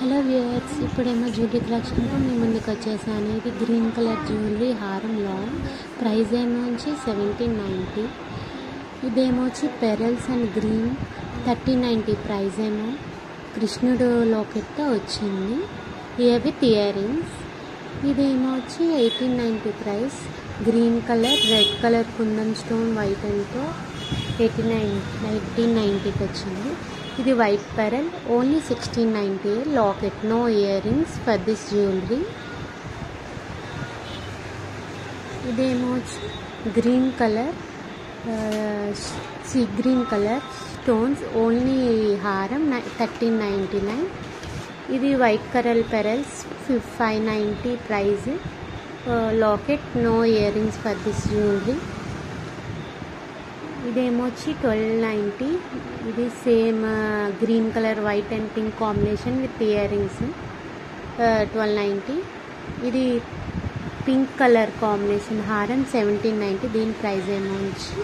Hello viewers, ఇప్పుడేమో jewellery కలెక్షన్తో మీ ముందుకు వచ్చేసాను. ఇది గ్రీన్ కలర్ జ్యువెలరీ హారం లాంగ్, ప్రైస్ ఏమో వచ్చి 1790. ఇదేమో వచ్చి పెరల్స్ అండ్ గ్రీన్ 1390 ప్రైస్ ఏమో. కృష్ణుడు లాకెట్తో వచ్చింది, ఇయర్ విత్ ఇయర్ రింగ్స్. ఇదేమో వచ్చి 1890 price. Green colour, red colour kundan stone white అండ్తో 1890కి వచ్చింది. ఇది white pearl, only 1690 locket, no earrings for this jewellery. ఇదేమో green colour, sea green colour stones, only హారం 1399. ఇది white colour pearls 590 price, locket, no earrings for this jewellery. ఇదేమో వచ్చి 1290. ఇది same green colour white and pink combination with earrings, 1290. ఇది pink colour combination హారం 1790. దీని price ఏమో వచ్చి